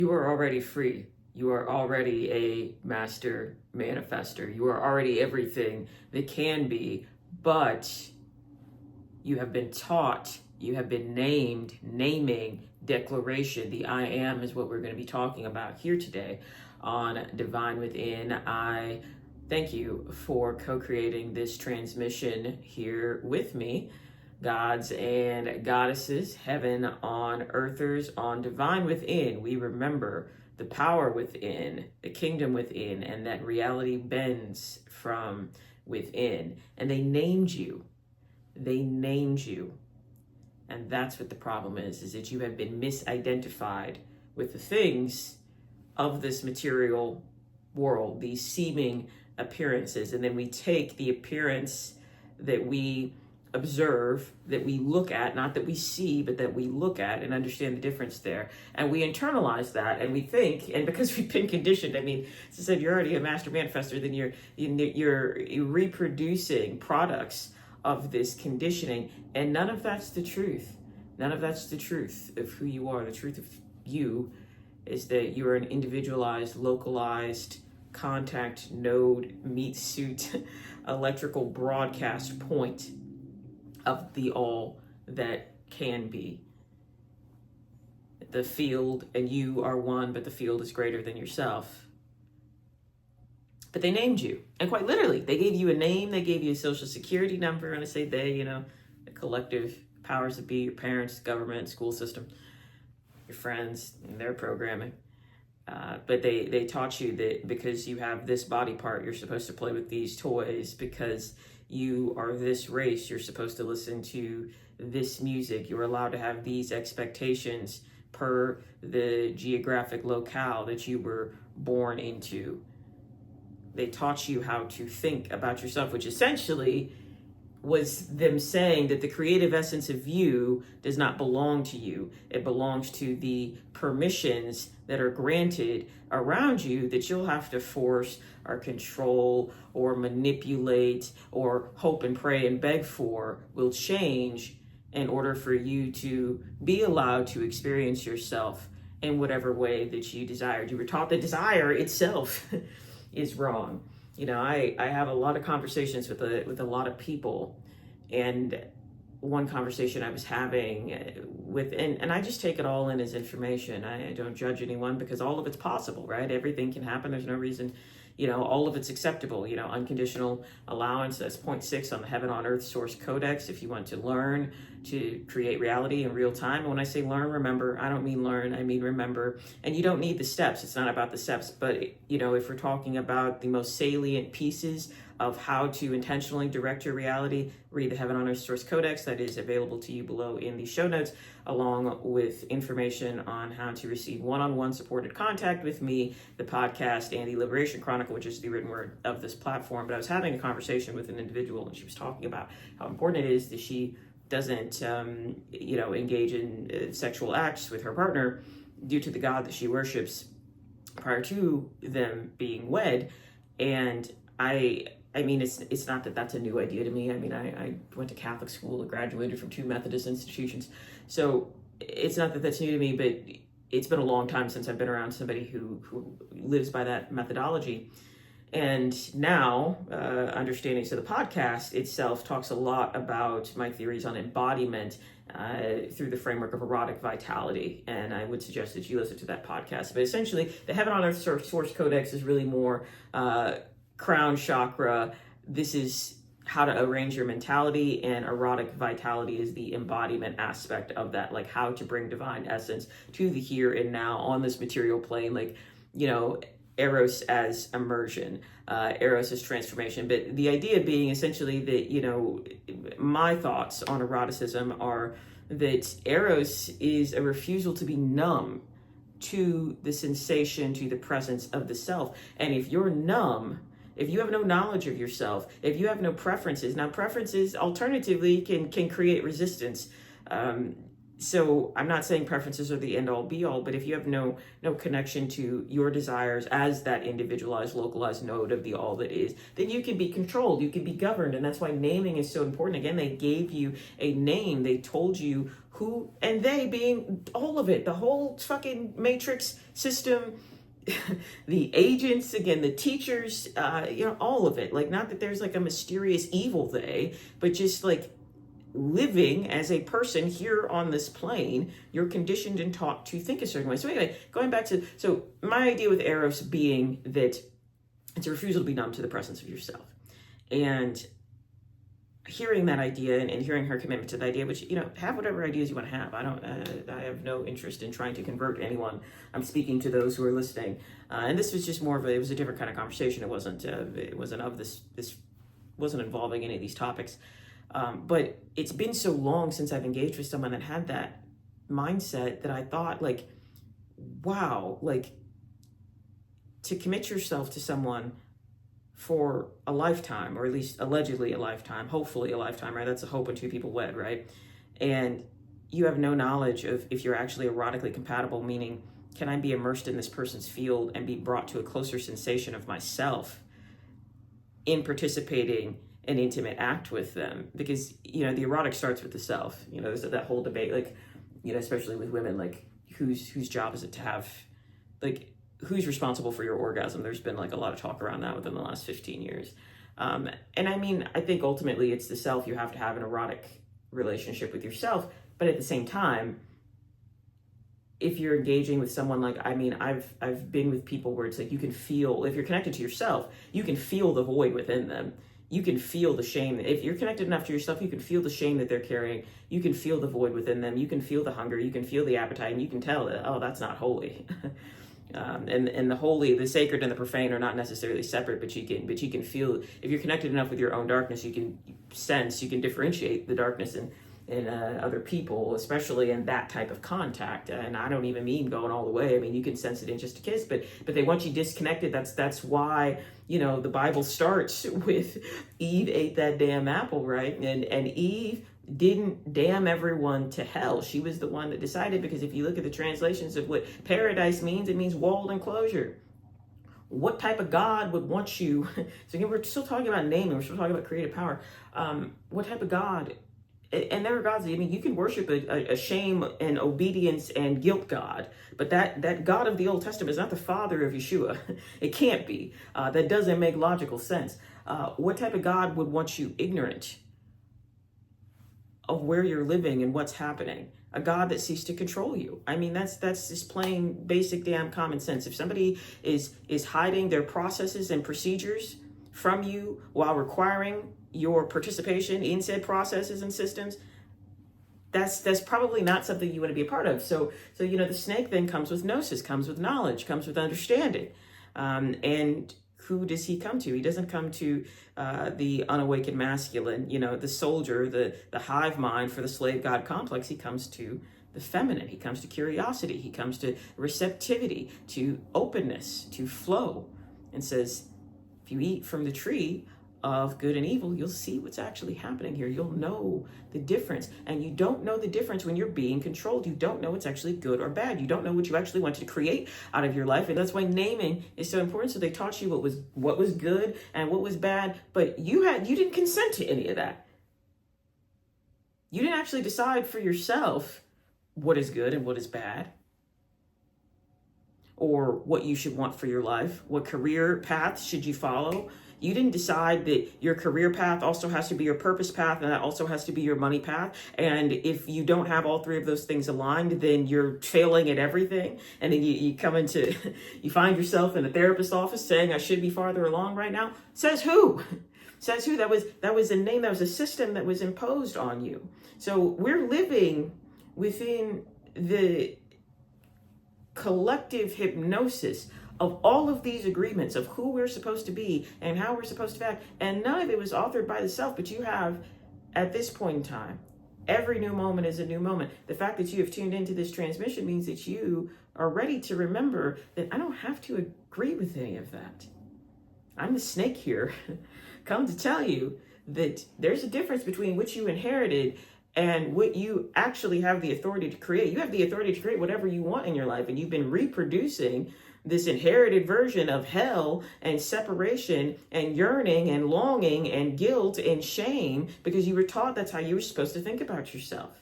You are already free. You are already a master manifester. You are already everything that can be, but you have been taught, you have been named, naming, declaration. The I am is what we're going to be talking about here today on Divine Within. I thank you for co-creating this transmission here with me. Gods and goddesses, heaven on earthers, on Divine Within, we remember the power within, the kingdom within, and that reality bends from within. And they named you. They named you. And that's what the problem is that you have been misidentified with the things of this material world, these seeming appearances. And then we take the appearance that we observe, that we look at, not that we see, but that we look at and understand the difference there. And we internalize that and we think, and because we've been conditioned, I mean, as I said, you're already a master manifestor, then you're reproducing products of this conditioning, and none of that's the truth. None of that's the truth of who you are. The truth of you is that you are an individualized, localized, contact node, meat suit, electrical broadcast point of the all that can be. The field and you are one, but the field is greater than yourself. But they named you, and quite literally, they gave you a name, they gave you a social security number, and I say they, the collective powers that be, your parents, government, school system, your friends, and their programming. But they taught you that because you have this body part, you're supposed to play with these toys. Because you are this race, you're supposed to listen to this music. You're allowed to have these expectations per the geographic locale that you were born into. They taught you how to think about yourself, which essentially was them saying that the creative essence of you does not belong to you. It belongs to the permissions that are granted around you that you'll have to force or control or manipulate or hope and pray and beg for will change in order for you to be allowed to experience yourself in whatever way that you desired. You were taught that desire itself is wrong. I have a lot of conversations with a lot of people, and one conversation I was having with, and I just take it all in as information. I don't judge anyone because all of it's possible, right? Everything can happen. There's no reason, all of it's acceptable. Unconditional allowance, that's 0.6 on the Heaven on Earth Source Codex. If you want to learn to create reality in real time. And when I say learn, remember, I don't mean learn, I mean remember. And you don't need the steps. It's not about the steps, but if we're talking about the most salient pieces of how to intentionally direct your reality, read the Heaven on Earth Source Codex. That is available to you below in the show notes, along with information on how to receive one-on-one supported contact with me, the podcast, and the Liberation Chronicle, which is the written word of this platform. But I was having a conversation with an individual, and she was talking about how important it is that she doesn't, engage in sexual acts with her partner due to the God that she worships prior to them being wed. And I mean, it's not that that's a new idea to me. I mean, I went to Catholic school, graduated from 2 Methodist institutions. So it's not that that's new to me, but it's been a long time since I've been around somebody who lives by that methodology. And now, understanding, so the podcast itself talks a lot about my theories on embodiment through the framework of erotic vitality. And I would suggest that you listen to that podcast. But essentially, the Heaven on Earth Source Codex is really more crown chakra. This is how to arrange your mentality, and erotic vitality is the embodiment aspect of that, like how to bring divine essence to the here and now on this material plane, like, Eros as immersion, Eros as transformation. But the idea being essentially that, my thoughts on eroticism are that Eros is a refusal to be numb to the sensation, to the presence of the self. And if you're numb, if you have no knowledge of yourself, if you have no preferences, now preferences alternatively can create resistance. So I'm not saying preferences are the end all be all, but if you have no connection to your desires as that individualized, localized node of the all that is, then you can be controlled, you can be governed. And that's why naming is so important. Again, they gave you a name. They told you who, and they being all of it, the whole fucking matrix system, the agents, again, the teachers, all of it. Like, not that there's like a mysterious evil they, but just like living as a person here on this plane, you're conditioned and taught to think a certain way. So anyway, going back to, so my idea with Eros being that it's a refusal to be numb to the presence of yourself. And hearing that idea and hearing her commitment to the idea, which, have whatever ideas you want to have. I have no interest in trying to convert anyone. I'm speaking to those who are listening. And this was just more of it was a different kind of conversation. It wasn't wasn't involving any of these topics. But it's been so long since I've engaged with someone that had that mindset that I thought, like, wow, like, to commit yourself to someone for a lifetime, or at least allegedly a lifetime, hopefully a lifetime, right? That's a hope when two people wed, right? And you have no knowledge of if you're actually erotically compatible, meaning, can I be immersed in this person's field and be brought to a closer sensation of myself in participating an intimate act with them? Because, the erotic starts with the self. There's that whole debate, like, especially with women, like, whose job is it to have, like, who's responsible for your orgasm? There's been like a lot of talk around that within the last 15 years. And I mean, I think ultimately it's the self. You have to have an erotic relationship with yourself. But at the same time, if you're engaging with someone, like, I mean, I've been with people where it's like, you can feel, if you're connected to yourself, you can feel the void within them. You can feel the shame. If you're connected enough to yourself, you can feel the shame that they're carrying. You can feel the void within them. You can feel the hunger. You can feel the appetite, and you can tell that, oh, that's not holy. And the holy, the sacred, and the profane are not necessarily separate, but you can feel, if you're connected enough with your own darkness, you can sense, you can differentiate the darkness in other people, especially in that type of contact. And I don't even mean going all the way. I mean, you can sense it in just a kiss, but they want you disconnected. That's why, the Bible starts with Eve ate that damn apple, right? And Eve didn't damn everyone to hell. She was the one that decided, because if you look at the translations of what paradise means, it means walled enclosure. What type of God would want you? So again, we're still talking about naming. We're still talking about creative power. What type of God? And there are gods, I mean, you can worship a shame and obedience and guilt God, but that God of the Old Testament is not the father of Yeshua. It can't be. That doesn't make logical sense. What type of God would want you ignorant of where you're living and what's happening? A God that seeks to control you. I mean, that's just plain basic damn common sense. If somebody is hiding their processes and procedures from you while requiring your participation in said processes and systems, that's probably not something you want to be a part of. So the snake then comes with gnosis, comes with knowledge, comes with understanding. And who does he come to? He doesn't come to the unawakened masculine, the soldier, the hive mind for the slave god complex. He comes to the feminine. He comes to curiosity. He comes to receptivity, to openness, to flow, and says, if you eat from the tree of good and evil, you'll see what's actually happening here. You'll know the difference. And you don't know the difference when you're being controlled. You don't know what's actually good or bad. You don't know what you actually want to create out of your life. And that's why naming is so important. So they taught you what was good and what was bad, but you didn't consent to any of that. You didn't actually decide for yourself what is good and what is bad, or what you should want for your life. What career path should you follow? You didn't decide that your career path also has to be your purpose path, and that also has to be your money path. And if you don't have all three of those things aligned, then you're failing at everything. And then you come into, you find yourself in a therapist's office saying, I should be farther along right now. Says who? Says who? That was a name, that was a system that was imposed on you. So we're living within the collective hypnosis of all of these agreements of who we're supposed to be and how we're supposed to act. And none of it was authored by the self, but you have, at this point in time, every new moment is a new moment. The fact that you have tuned into this transmission means that you are ready to remember that I don't have to agree with any of that. I'm the snake here, come to tell you that there's a difference between what you inherited And what you actually have the authority to create, you have the authority to create whatever you want in your life. And you've been reproducing this inherited version of hell and separation and yearning and longing and guilt and shame because you were taught that's how you were supposed to think about yourself.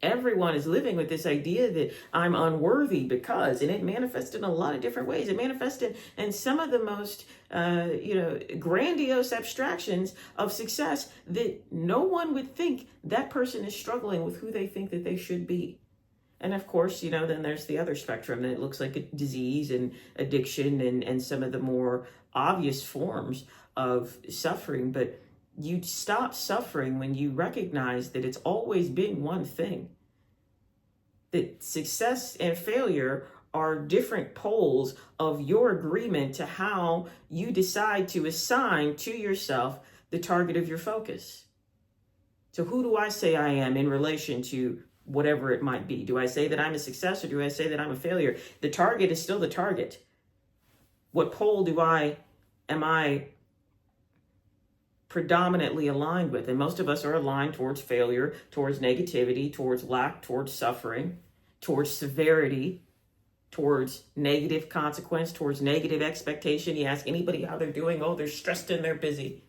Everyone is living with this idea that I'm unworthy because, and it manifested in a lot of different ways. It manifested in some of the most, grandiose abstractions of success that no one would think that person is struggling with who they think that they should be. And of course, then there's the other spectrum that it looks like a disease and addiction and some of the more obvious forms of suffering. But you stop suffering when you recognize that it's always been one thing. That success and failure are different poles of your agreement to how you decide to assign to yourself the target of your focus. So who do I say I am in relation to whatever it might be? Do I say that I'm a success or do I say that I'm a failure? The target is still the target. What pole am I predominantly aligned with? And most of us are aligned towards failure, towards negativity, towards lack, towards suffering, towards severity, towards negative consequence, towards negative expectation. You ask anybody how they're doing, oh, they're stressed and they're busy.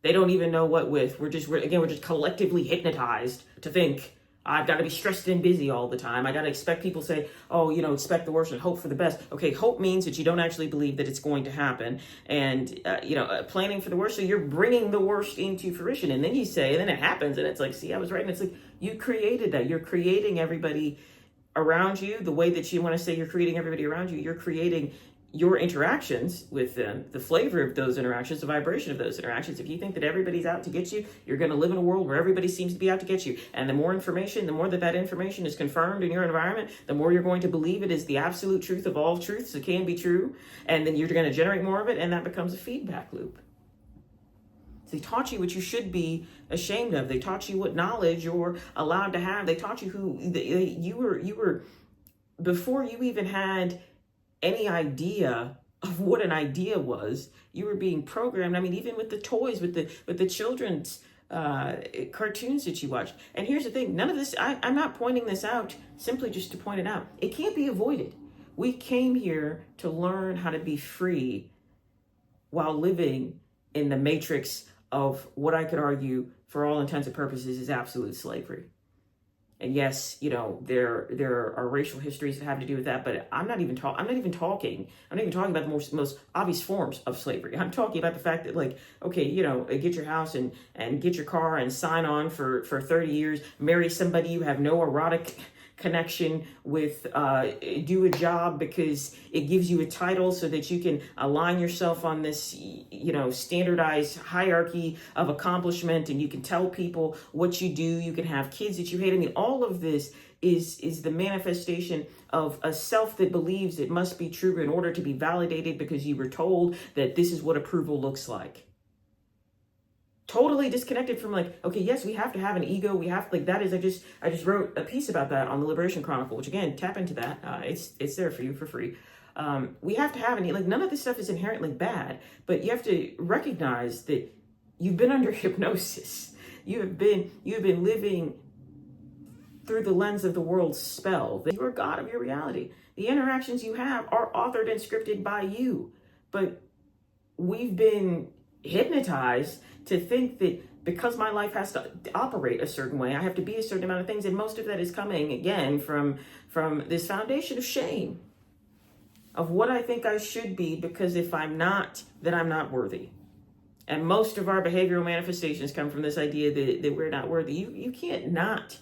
They don't even know what with. We're just collectively hypnotized to think I've got to be stressed and busy all the time. I got to expect people to say, oh, expect the worst and hope for the best. Okay, hope means that you don't actually believe that it's going to happen. And, planning for the worst. So you're bringing the worst into fruition. And then then it happens. And it's like, see, I was right. And it's like, you created that. You're creating everybody around you the way that you want to say you're creating everybody around you. You're creating your interactions with them, the flavor of those interactions, the vibration of those interactions. If you think that everybody's out to get you, you're going to live in a world where everybody seems to be out to get you. And the more information, the more that information is confirmed in your environment, the more you're going to believe it is the absolute truth of all truths. It can be true. And then you're going to generate more of it. And that becomes a feedback loop. They taught you what you should be ashamed of. They taught you what knowledge you're allowed to have. They taught you who you were before you even had any idea of what an idea was. You were being programmed. I mean, even with the toys, with the children's cartoons that you watched. And here's the thing: none of this. I'm not pointing this out simply just to point it out. It can't be avoided. We came here to learn how to be free while living in the matrix of what I could argue, for all intents and purposes, is absolute slavery. And yes, there are racial histories that have to do with that, but I'm not even talking about the most obvious forms of slavery. I'm talking about the fact that, like, okay, get your house and get your car and sign on for 30 years, marry somebody you have no erotic connection with, do a job because it gives you a title so that you can align yourself on this, standardized hierarchy of accomplishment, and you can tell people what you do. You can have kids that you hate. I mean, all of this is the manifestation of a self that believes it must be true in order to be validated because you were told that this is what approval looks like. Totally disconnected from, like, okay, yes, we have to have an ego. We have, like, that is, I just wrote a piece about that on the Liberation Chronicle, which, again, tap into that. It's there for you for free. We have to have none of this stuff is inherently bad, but you have to recognize that you've been under hypnosis. You have been living through the lens of the world's spell. That you are God of your reality. The interactions you have are authored and scripted by you, but we've been hypnotized to think that because my life has to operate a certain way, I have to be a certain amount of things. And most of that is coming, again, from this foundation of shame, of what I think I should be, because if I'm not, then I'm not worthy. And most of our behavioral manifestations come from this idea that we're not worthy. You can't not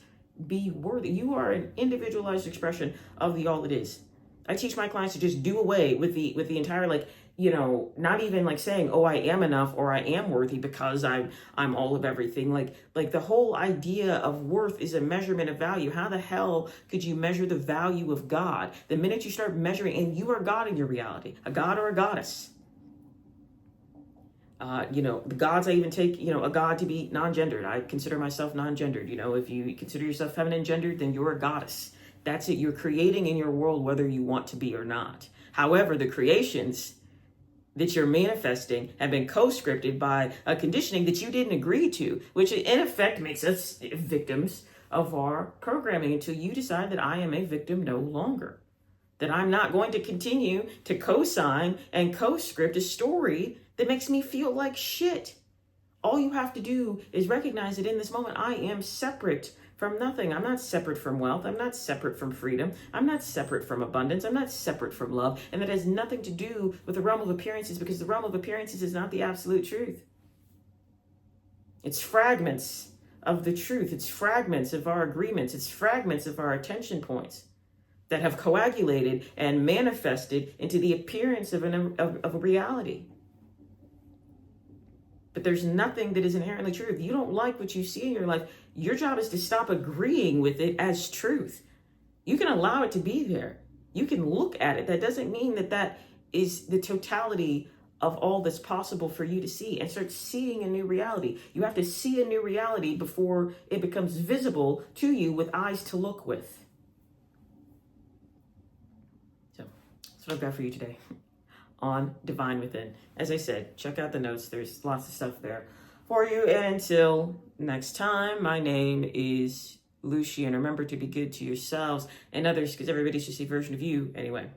be worthy. You are an individualized expression of the all that is. I teach my clients to just do away with the entire, like, not even like saying, oh, I am enough or I am worthy because I'm all of everything. Like the whole idea of worth is a measurement of value. How the hell could you measure the value of God? The minute you start measuring, and you are God in your reality, a god or a goddess. The gods, I even take, a god to be non-gendered. I consider myself non-gendered. If you consider yourself feminine gendered, then you're a goddess. That's it. You're creating in your world whether you want to be or not. However, the creations that you're manifesting have been co-scripted by a conditioning that you didn't agree to, which in effect makes us victims of our programming until you decide that I am a victim no longer. That I'm not going to continue to co-sign and co-script a story that makes me feel like shit. All you have to do is recognize that in this moment, I am separate from nothing. I'm not separate from wealth. I'm not separate from freedom. I'm not separate from abundance. I'm not separate from love. And that has nothing to do with the realm of appearances, because the realm of appearances is not the absolute truth. It's fragments of the truth. It's fragments of our agreements. It's fragments of our attention points that have coagulated and manifested into the appearance of a reality. But there's nothing that is inherently true. If you don't like what you see in your life, your job is to stop agreeing with it as truth. You can allow it to be there. You can look at it. That doesn't mean that that is the totality of all that's possible for you to see, and start seeing a new reality. You have to see a new reality before it becomes visible to you with eyes to look with. So that's what I've got for you today on Divine Within. As I said, check out the notes. There's lots of stuff there for you. And until next time, my name is Lucy. And remember to be good to yourselves and others, because everybody's just a version of you anyway.